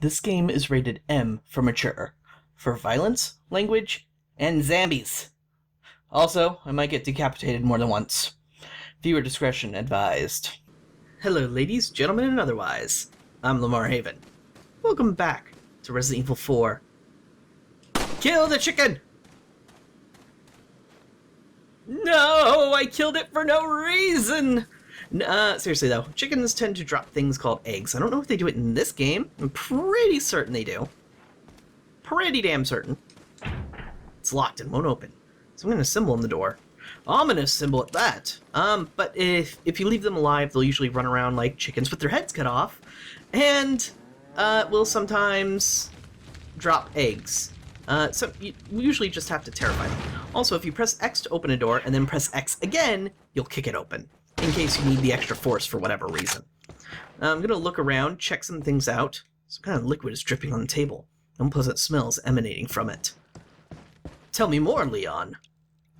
This game is rated M for mature, for violence, language, and zombies. Also, I might get decapitated more than once. Viewer discretion advised. Hello ladies, gentlemen, and otherwise. I'm Lamar Haven. Welcome back to Resident Evil 4. Kill the chicken! No, I killed it for no reason! Seriously though, chickens tend to drop things called eggs. I don't know if they do it in this game. I'm pretty certain they do. Pretty damn certain. It's locked and won't open. So I'm gonna symbol in the door. Ominous symbol at that. But if you leave them alive, they'll usually run around like chickens with their heads cut off, and will sometimes drop eggs. So you usually just have to terrify them. Also, if you press X to open a door and then press X again, you'll kick it open, in case you need the extra force for whatever reason. I'm gonna look around, check some things out. Some kind of liquid is dripping on the table. Unpleasant smells emanating from it. Tell me more, Leon.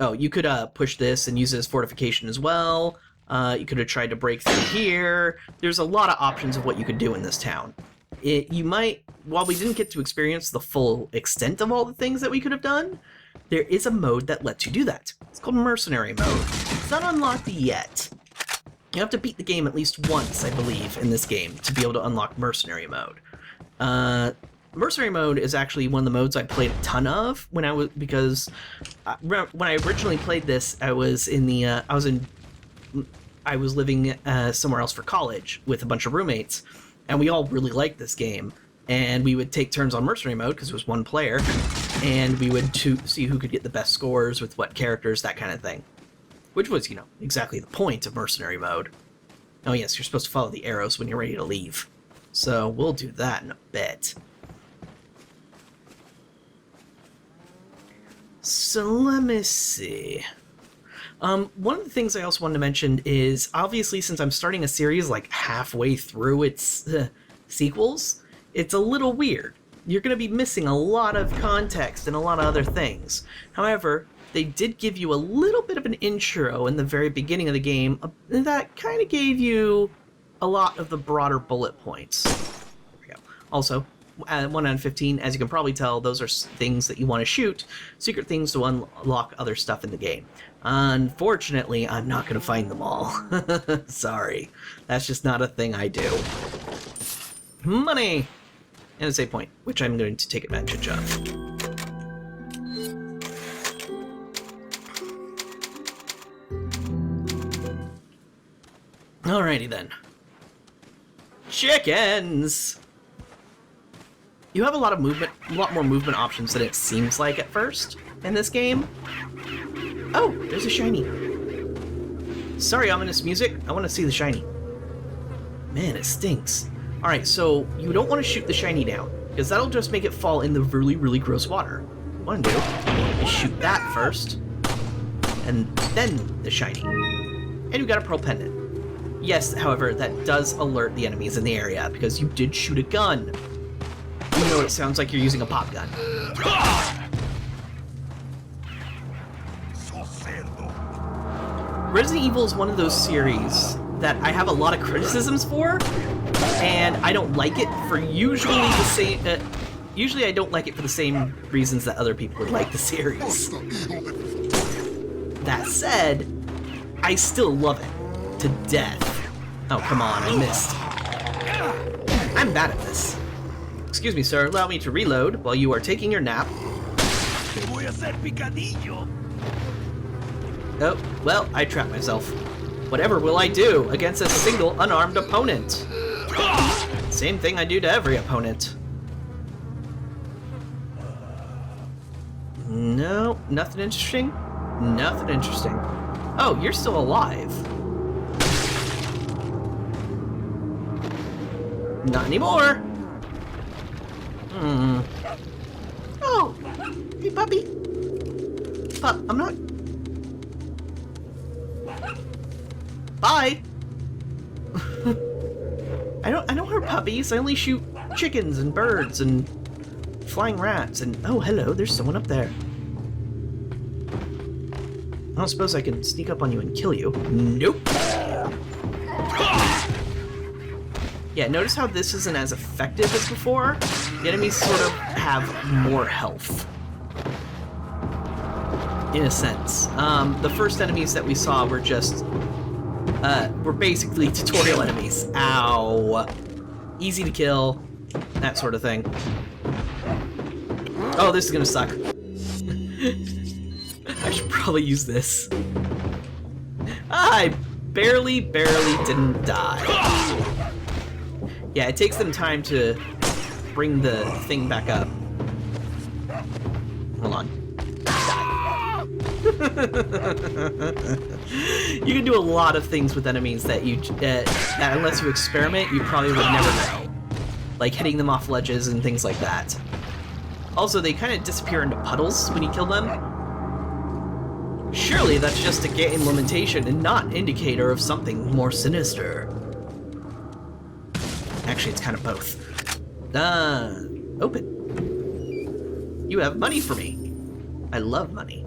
Oh, you could push this and use it as fortification as well. You could have tried to break through here. There's a lot of options of what you could do in this town. You might, while we didn't get to experience the full extent of all the things that we could have done, there is a mode that lets you do that. It's called Mercenary Mode. It's not unlocked yet. You have to beat the game at least once, I believe, in this game to be able to unlock Mercenary Mode. Mercenary Mode is actually one of the modes I played a ton of when I was, because when I originally played this, I was living somewhere else for college with a bunch of roommates, and we all really liked this game, and we would take turns on Mercenary Mode because it was one player, and we would see who could get the best scores with what characters, that kind of thing, which was, you know, exactly the point of Mercenary Mode. Oh yes, you're supposed to follow the arrows when you're ready to leave, so we'll do that in a bit. So let me see. One of the things I also wanted to mention is, obviously, since I'm starting a series like halfway through its sequels, it's a little weird. You're going to be missing a lot of context and a lot of other things. However, they did give you a little bit of an intro in the very beginning of the game that kind of gave you a lot of the broader bullet points. There we go. Also, 1 out of 15, as you can probably tell, those are things that you want to shoot, secret things to unlock other stuff in the game. Unfortunately, I'm not going to find them all. Sorry. That's just not a thing I do. Money! And a save point, which I'm going to take advantage of. Alrighty then. Chickens! You have a lot more movement options than it seems like at first in this game. Oh, there's a shiny. Sorry, ominous music. I want to see the shiny. Man, it stinks. Alright, so you don't want to shoot the shiny down, because that'll just make it fall in the really, really gross water. What you want to do is shoot that first, and then the shiny. And you got a pearl pendant. Yes, however, that does alert the enemies in the area, because you did shoot a gun. You know, it sounds like you're using a pop gun. Resident Evil is one of those series that I have a lot of criticisms for, and I don't like it for usually the same. Usually, I don't like it for the same reasons that other people would like the series. That said, I still love it to death. Oh, come on, I missed. I'm bad at this. Excuse me, sir. Allow me to reload while you are taking your nap. Oh, well, I trapped myself. Whatever will I do against a single unarmed opponent? Same thing I do to every opponent. No, nothing interesting? Nothing interesting. Oh, you're still alive. Not anymore. Oh, hey puppy. Pup, I'm not. Bye. I don't hurt puppies. I only shoot chickens and birds and flying rats and oh, hello, there's someone up there. I don't suppose I can sneak up on you and kill you. Nope. Yeah, notice how this isn't as effective as before? The enemies sort of have more health. In a sense. The first enemies that we saw were just... were basically tutorial enemies. Ow. Easy to kill. That sort of thing. Oh, this is gonna suck. I should probably use this. I barely didn't die. Yeah, it takes them time to bring the thing back up. Hold on. Die. You can do a lot of things with enemies that you, that unless you experiment, you probably would never know. Like hitting them off ledges and things like that. Also, they kind of disappear into puddles when you kill them. Surely that's just a game limitation and not an indicator of something more sinister. Actually, it's kind of both. Open. You have money for me. I love money.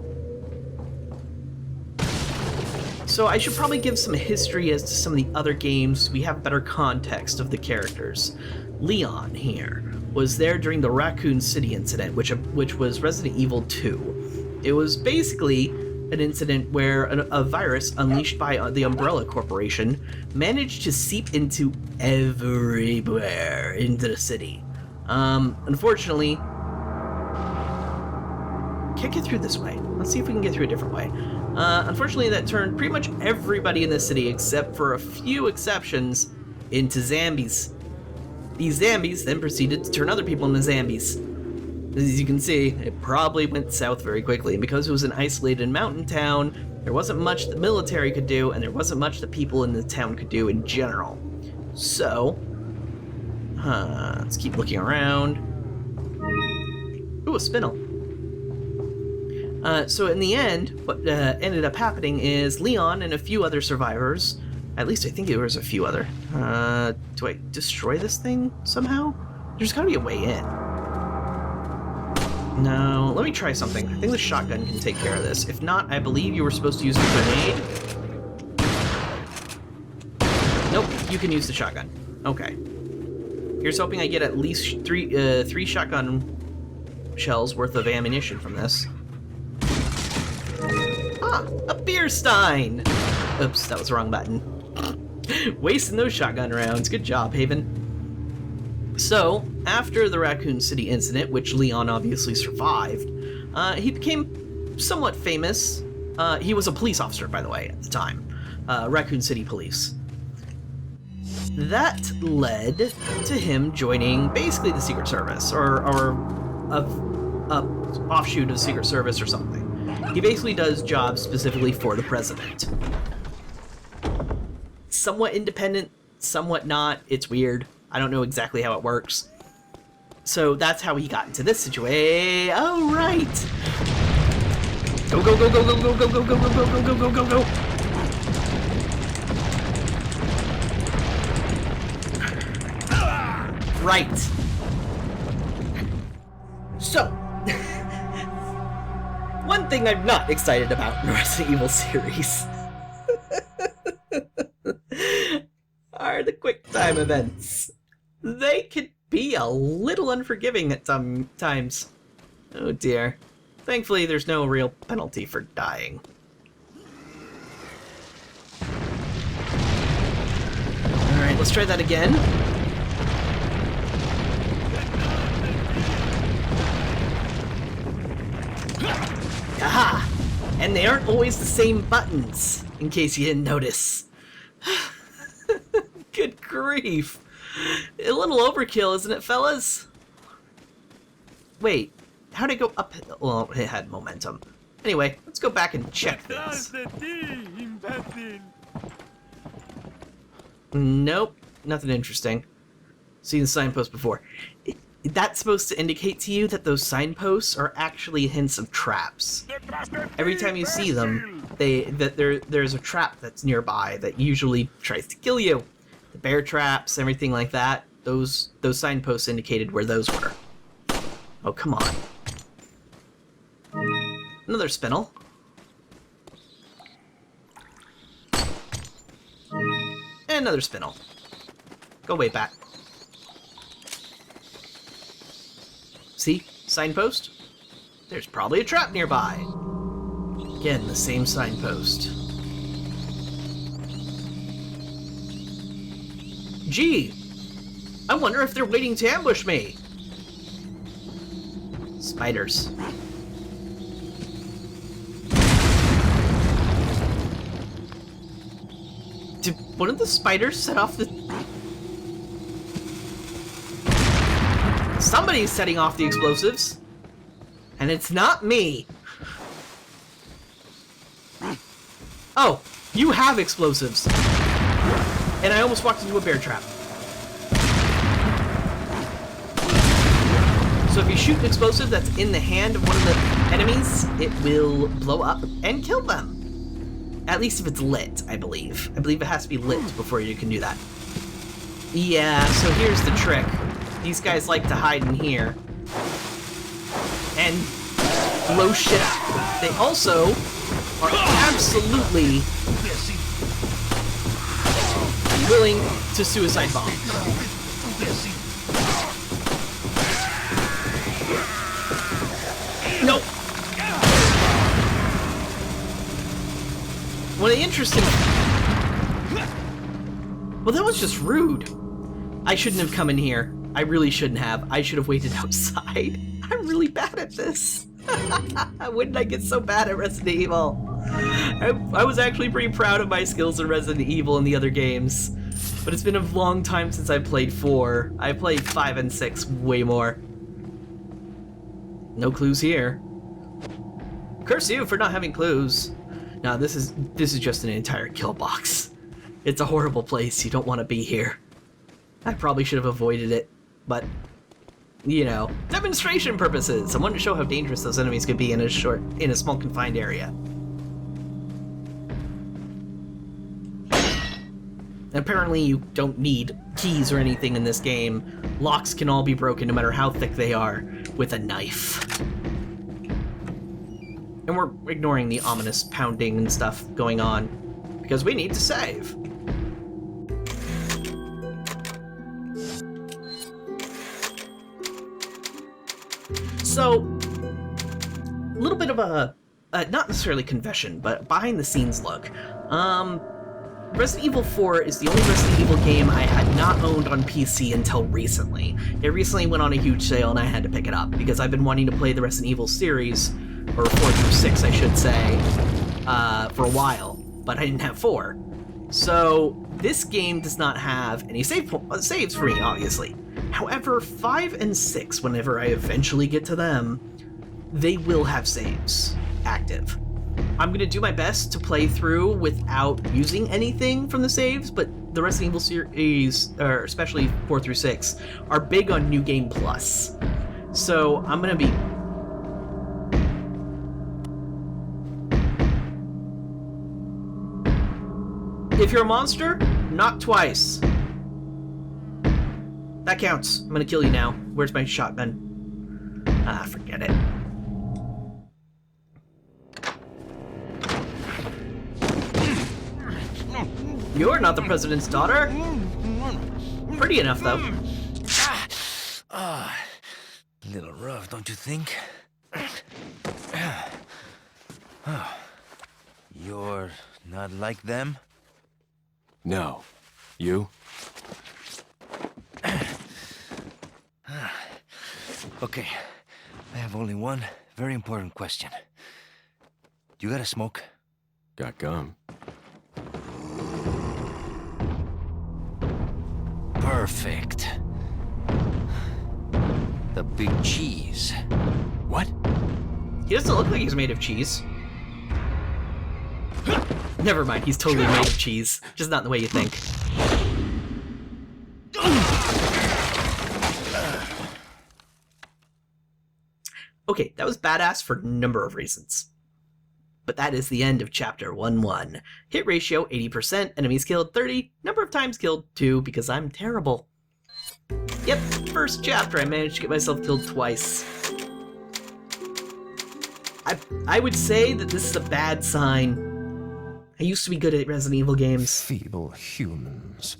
So I should probably give some history as to some of the other games. We have better context of the characters. Leon here was there during the Raccoon City incident, which was Resident Evil 2. It was basically an incident where a virus unleashed by the Umbrella Corporation managed to seep into everywhere into the city. Unfortunately, can't get through this way. Let's see if we can get through a different way. Unfortunately, that turned pretty much everybody in the city, except for a few exceptions, into zombies. These zombies then proceeded to turn other people into zombies. As you can see, it probably went south very quickly, and because it was an isolated mountain town, there wasn't much the military could do, and there wasn't much the people in the town could do in general. So, let's keep looking around. Ooh, a spinel. So in the end, what ended up happening is Leon and a few other survivors, at least I think there was a few other. Do I destroy this thing somehow? There's gotta be a way in. No, let me try something. I think the shotgun can take care of this. If not, I believe you were supposed to use the grenade. Nope, you can use the shotgun. Okay. Here's hoping I get at least three shotgun shells worth of ammunition from this. Ah, a beer stein! Oops, that was the wrong button. Wasting those shotgun rounds. Good job, Haven. So, after the Raccoon City incident, which Leon obviously survived, he became somewhat famous. He was a police officer, by the way, at the time. Raccoon City Police. That led to him joining basically the Secret Service, or a offshoot of Secret Service or something. He basically does jobs specifically for the president. Somewhat independent, somewhat not. It's weird. I don't know exactly how it works. So that's how he got into this situation. Oh, right. Go, go, go, go, go, go, go, go, go, go, go, go, go, go, go. Right. So, one thing I'm not excited about in the Resident Evil series are the quick time events. They could be a little unforgiving at some times. Oh dear. Thankfully, there's no real penalty for dying. Alright, let's try that again. Aha! And they aren't always the same buttons, in case you didn't notice. Good grief. A little overkill, isn't it, fellas? Wait, how'd it go up? Well, it had momentum. Anyway, let's go back and check this. Nope, nothing interesting. Seen the signpost before. That's supposed to indicate to you that those signposts are actually hints of traps. Every time you see them, there's a trap that's nearby that usually tries to kill you. The bear traps, everything like that, those signposts indicated where those were. Oh, come on. Another spinel. And another spinel. Go way back. See? Signpost? There's probably a trap nearby. Again, the same signpost. Gee! I wonder if they're waiting to ambush me! Spiders. Did one of the spiders set off the... Somebody's setting off the explosives! And it's not me! Oh, you have explosives. And I almost walked into a bear trap. So if you shoot an explosive that's in the hand of one of the enemies, it will blow up and kill them. At least if it's lit, I believe. I believe it has to be lit before you can do that. Yeah, so here's the trick. These guys like to hide in here. And blow shit up. They also are absolutely willing to suicide bomb. Nope. Well, the interesting... Well, that was just rude. I shouldn't have come in here. I really shouldn't have. I should have waited outside. I'm really bad at this. When did I get so bad at Resident Evil? I was actually pretty proud of my skills in Resident Evil and the other games. But it's been a long time since I played 4. I played 5 and 6 way more. No clues here. Curse you for not having clues. No, this is just an entire kill box. It's a horrible place. You don't want to be here. I probably should have avoided it, but you know, demonstration purposes. I wanted to show how dangerous those enemies could be in a small confined area. And apparently you don't need keys or anything in this game. Locks can all be broken no matter how thick they are with a knife. And we're ignoring the ominous pounding and stuff going on because we need to save. So, a little bit of a, not necessarily confession, but behind the scenes look. Resident Evil 4 is the only Resident Evil game I had not owned on PC until recently. It recently went on a huge sale and I had to pick it up because I've been wanting to play the Resident Evil series, or 4 through 6 I should say, for a while, but I didn't have 4. So, this game does not have any saves for me, obviously. However, 5 and 6, whenever I eventually get to them, they will have saves active. I'm going to do my best to play through without using anything from the saves, but the Resident Evil series, or especially 4 through 6, are big on New Game Plus. So I'm going to be... If you're a monster, knock twice. That counts. I'm gonna kill you now. Where's my shotgun? Ah, forget it. You're not the president's daughter. Pretty enough, though. A little rough, don't you think? You're not like them? No. You? Okay, I have only one very important question. You got a smoke? Got gum. Perfect. The big cheese. What? He doesn't look like he's made of cheese. Never mind, he's totally made of cheese. Just not the way you think. Okay, that was badass for a number of reasons. But that is the end of Chapter 1-1. Hit ratio 80%, enemies killed 30, number of times killed 2 because I'm terrible. Yep, first chapter I managed to get myself killed twice. I would say that this is a bad sign. I used to be good at Resident Evil games. Feeble humans,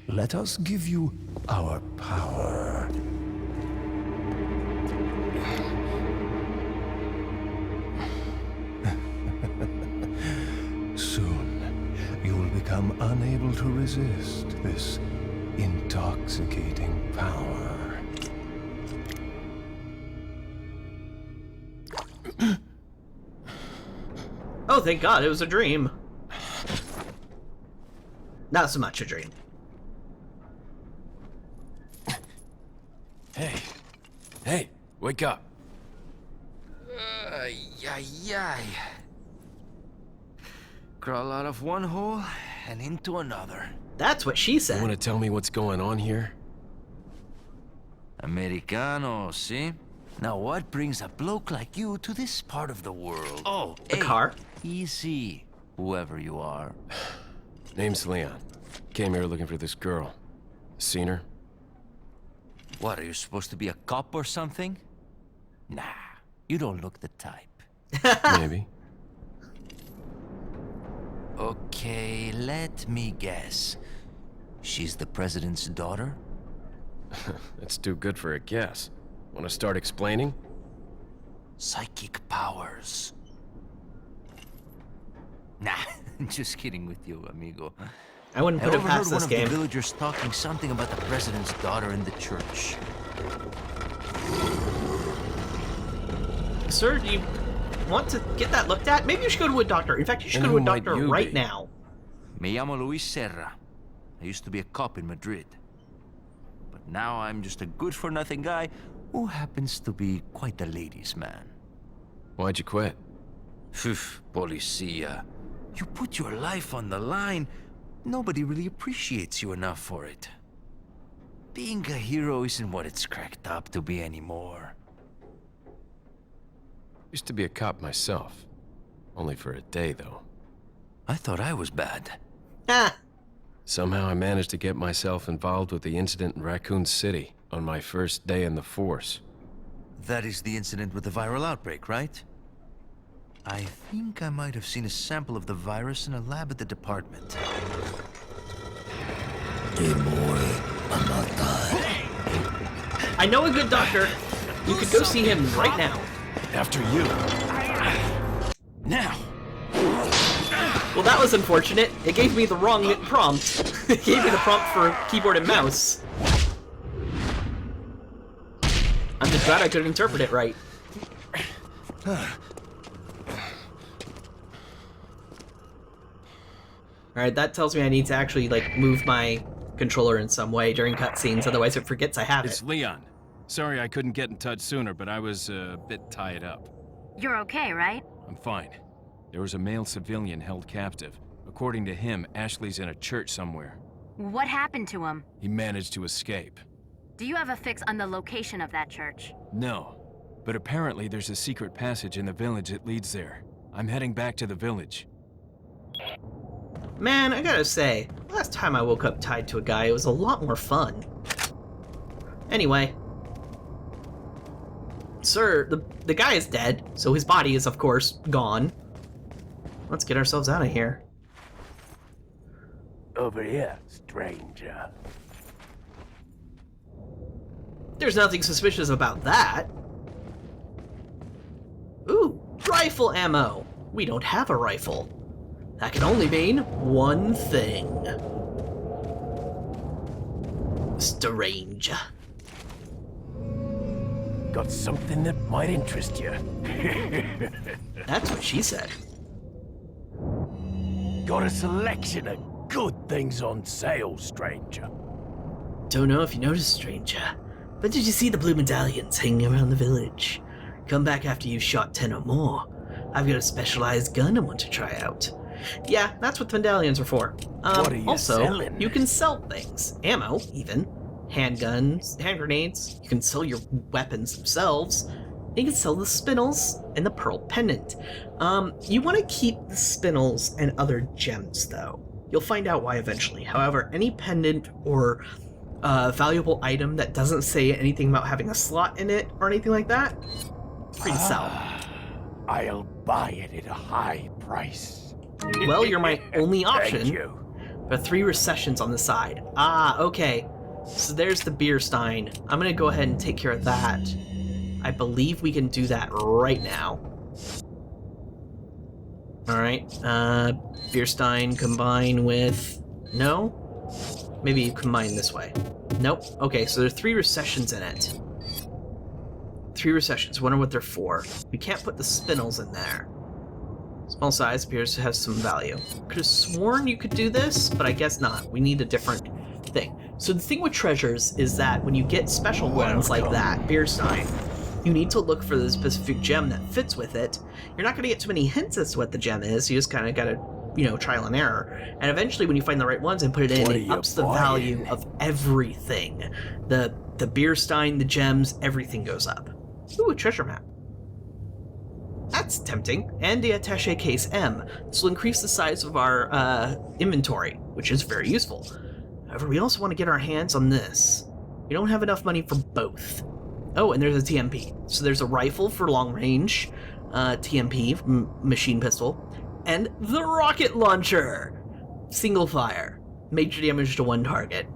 let us give you our power. able to resist this intoxicating power. Oh, thank God, it was a dream. Not so much a dream. Hey. Hey, wake up. Ay. Crawl out of one hole and into another. That's what she You said. want to tell me what's going on here? Americano, see? Now what brings a bloke like you to this part of the world? Oh, The car? Easy, whoever you are. Name's Leon. Came here looking for this girl. Seen her? What, are you supposed to be a cop or something? Nah, you don't look the type. Maybe. Okay, let me guess. She's the president's daughter? That's too good for a guess. Want to start explaining? Psychic powers. Nah, just kidding with you, amigo. I wouldn't I put it overheard past one this of game. the villagers talking something about the president's daughter in the church. Sir, do you want to get that looked at? Maybe you should go to a doctor. In fact, you should And go to a who might doctor you right be? now. Me llamo Luis Serra. I used to be a cop in Madrid. But now I'm just a good-for-nothing guy who happens to be quite a ladies' man. Why'd you quit? Phew, policia. You put your life on the line. Nobody really appreciates you enough for it. Being a hero isn't what it's cracked up to be anymore. Used to be a cop myself. Only for a day, though. I thought I was bad. Ah, Somehow I managed to get myself involved with the incident in Raccoon City on my first day in the force. That is the incident with the viral outbreak, right? I think I might have seen a sample of the virus in a lab at the department. I know a good doctor. You could go see him right now. After you. Now! Well, that was unfortunate. It gave me the wrong prompt. It gave me the prompt for keyboard and mouse. I'm just glad I could interpret it right. Alright, that tells me I need to actually, like, move my controller in some way during cutscenes, otherwise it forgets I have It's it. Leon. Sorry I couldn't get in touch sooner, but I was a bit tied up. You're okay, right? I'm fine. There was a male civilian held captive. According to him, Ashley's in a church somewhere. What happened to him? He managed to escape. Do you have a fix on the location of that church? No, but apparently there's a secret passage in the village that leads there. I'm heading back to the village. Man, I gotta say, last time I woke up tied to a guy, it was a lot more fun. Anyway. Sir, the guy is dead, so his body is, of course, gone. Let's get ourselves out of here. Over here, stranger. There's nothing suspicious about that. Ooh, rifle ammo. We don't have a rifle. That can only mean one thing. Strange. Got something that might interest you. That's what she said. Got a selection of good things on sale, stranger. Don't know if you noticed, stranger, but did you see the blue medallions hanging around the village? Come back after you've shot 10 or more. I've got a specialized gun I want to try out. Yeah, that's what the medallions are for. What are you also, selling? you can sell things. Ammo, even. Handguns, hand grenades. You can sell your weapons themselves. You can sell the spinels and the pearl pendant. You want to keep the spinels and other gems, though. You'll find out why eventually. However, any pendant or valuable item that doesn't say anything about having a slot in it or anything like that, free to sell. I'll buy it at a high price. Well, you're my only option. Thank you. There are 3 recessions on the side. Ah, okay. So there's the beer stein. I'm gonna go ahead and take care of that. I believe we can do that right now. Alright, beer stein combined with No? Maybe you combine this way. Nope. Okay, so there are 3 recessions in it. 3 recessions. Wonder what they're for. We can't put the spinels in there. Small size appears to have some value. Could have sworn you could do this, but I guess not. We need a different thing. So the thing with treasures is that when you get special ones like that, beer stein, you need to look for the specific gem that fits with it. You're not going to get too many hints as to what the gem is. You just kind of got to, you know, trial and error. And eventually when you find the right ones and put it in, it ups the value of everything. The beer stein, the gems, everything goes up. Ooh, a treasure map. That's tempting. And the attaché case M. This will increase the size of our inventory, which is very useful. However, we also want to get our hands on this. We don't have enough money for both. Oh, and there's a TMP. So there's a rifle for long range, TMP, machine pistol, and the rocket launcher! Single fire. Major damage to 1 target.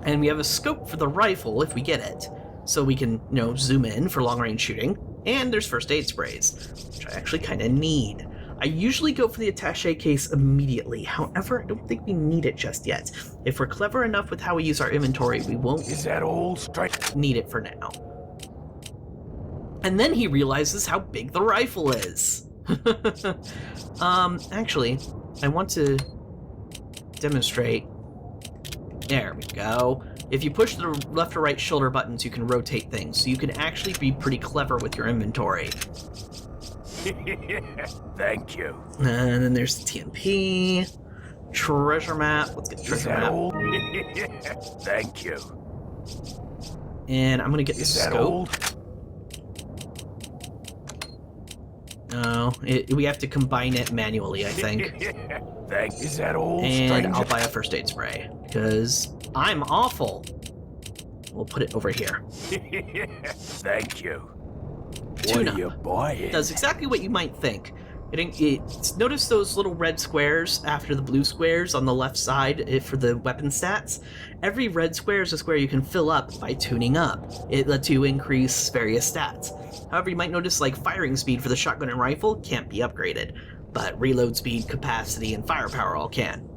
And we have a scope for the rifle if we get it. So we can, you know, zoom in for long range shooting. And there's first aid sprays, which I actually kind of need. I usually go for the attaché case immediately. However, I don't think we need it just yet. If we're clever enough with how we use our inventory, we won't need it for now. And then he realizes how big the rifle is. Actually, I want to demonstrate. There we go. If you push the left or right shoulder buttons, you can rotate things, so you can actually be pretty clever with your inventory. Thank you. And then there's the TMP, treasure map. Let's get treasure map. Thank you. And I'm gonna get the scope. No, we have to combine it manually, I think. Is that all, and stranger? I'll buy a first aid spray, because I'm awful. We'll put it over here. Thank you. Tune What are you up. buying? Does exactly what you might think. Notice those little red squares after the blue squares on the left side for the weapon stats? Every red square is a square you can fill up by tuning up. It lets you increase various stats. However, you might notice like firing speed for the shotgun and rifle can't be upgraded, but reload speed, capacity, and firepower all can.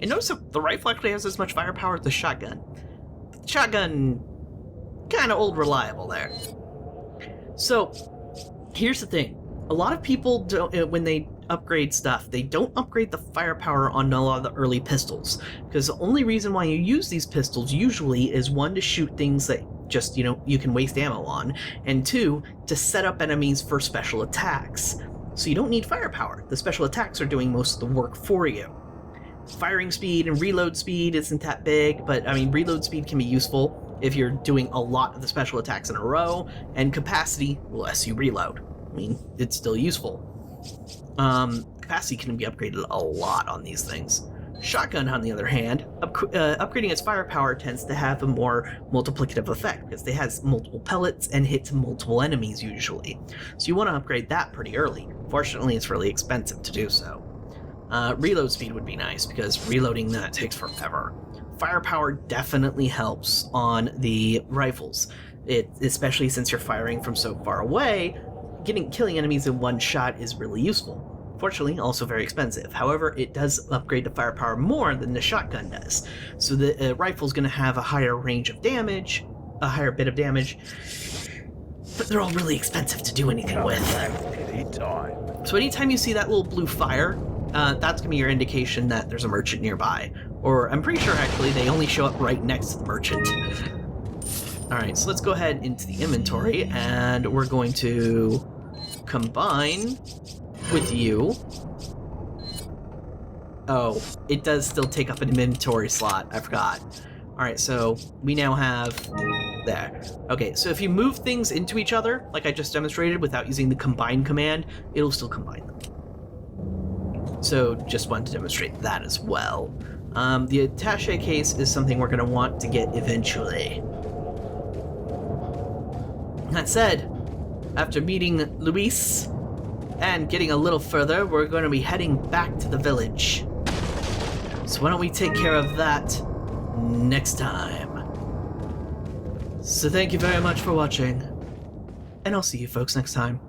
And notice that the rifle actually has as much firepower as the shotgun. The shotgun, kind of old reliable there. So, here's the thing. A lot of people don't, when they upgrade stuff, they don't upgrade the firepower on a lot of the early pistols. Because the only reason why you use these pistols usually is 1, to shoot things that just, you know, you can waste ammo on, and 2, to set up enemies for special attacks. So you don't need firepower. The special attacks are doing most of the work for you. Firing speed and reload speed isn't that big, but I mean, reload speed can be useful if you're doing a lot of the special attacks in a row, and capacity lets you reload. I mean, it's still useful. Capacity can be upgraded a lot on these things. Shotgun, on the other hand, upgrading its firepower tends to have a more multiplicative effect, because it has multiple pellets and hits multiple enemies usually. So you want to upgrade that pretty early. Fortunately, it's really expensive to do so. Reload speed would be nice, because reloading that takes forever. Firepower definitely helps on the rifles, especially since you're firing from so far away. Killing enemies in one shot is really useful. Fortunately, also very expensive. However, it does upgrade the firepower more than the shotgun does. So the rifle's going to have a higher range of damage, a higher bit of damage, but they're all really expensive to do anything with. So anytime you see that little blue fire, that's going to be your indication that there's a merchant nearby. Or I'm pretty sure, actually, they only show up right next to the merchant. Alright, so let's go ahead into the inventory, and we're going to combine with you. Oh, it does still take up an inventory slot. I forgot. Alright, so we now have... there. Okay, so if you move things into each other, like I just demonstrated, without using the combine command, it'll still combine them. So just wanted to demonstrate that as well. The attaché case is something we're going to want to get eventually. That said, after meeting Luis and getting a little further, we're going to be heading back to the village. So why don't we take care of that next time. So thank you very much for watching, and I'll see you folks next time.